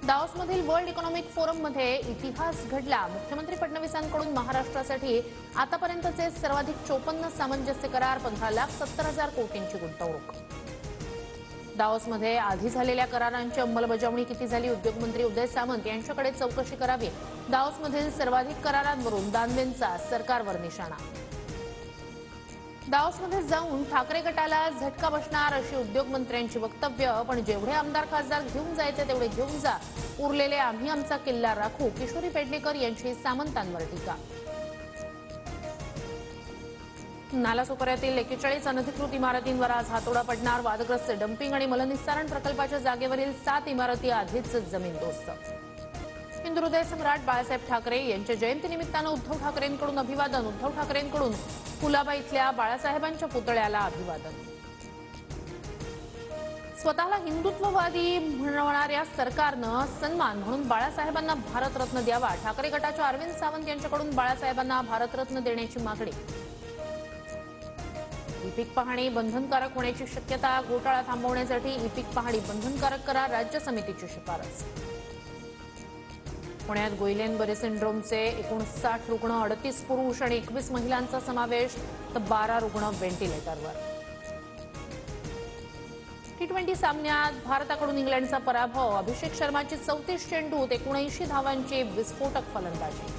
दाओसमधील world economic फोरममध्ये इतिहास घडला। मुख्यमंत्री फडणवीसांकडून महाराष्ट्रासाठी आतापर्यंतचे सर्वाधिक 54 सामंजस्य करार, 15,70,000 कोटींची गुंतवणूक। दाओसमध्ये आधी झालेल्या करारांची अंमलबजावणी किती झाली? उद्योगमंत्री उदय सामंत यांच्याकडे चौकशी करावी। दाओसमधील सर्वाधिक करारांवरून दानवेंचा सरकारवर निशाणा। दाओसमध्ये जाऊन ठाकरे गटाला झटका बसणार अशी उद्योगमंत्र्यांची वक्तव्य। पण जेवढे आमदार खासदार घेऊन जायचे तेवढे घेऊन जा, उरलेले आम्ही आमचा किल्ला राखू। किशोरी पेडणेकर यांची सामंतांवर टीका। नालासोपाऱ्यातील 41 अनधिकृत इमारतींवर आज हातोडा पडणार। वादग्रस्त डम्पिंग आणि मलनिस्सारण प्रकल्पाच्या जागेवरील 7 इमारती आधीच जमीनदोस्त। हिंदू हृदय सम्राट बाळासाहेब ठाकरे यांच्या जयंतीनिमित्तानं उद्धव ठाकरेंकडून अभिवादन। उद्धव ठाकरेंकडून कुलाबा इथल्या बाळासाहेबांच्या पुतळ्याला अभिवादन। स्वतःला हिंदुत्ववादी म्हणणाऱ्या सरकारनं सन्मान म्हणून बाळासाहेबांना भारतरत्न द्यावा। ठाकरे गटाच्या अरविंद सावंत यांच्याकडून बाळासाहेबांना भारतरत्न देण्याची मागणी। ई-पीक पाहणी बंधनकारक होण्याची शक्यता। घोटाळा थांबवण्यासाठी ई-पीक पाहणी बंधनकारक करा, राज्य समितीची शिफारस। पुण्यात गुइलेन-बरे सिंड्रोमचे 59 रुग्ण, 38 पुरुष आणि 21 महिलांचा समावेश, तर 12 रुग्ण व्हेंटिलेटरवर। T20 सामन्यात भारताकडून इंग्लंडचा पराभव। अभिषेक शर्माची 34 चेंडूत 79 धावांची विस्फोटक फलंदाजी।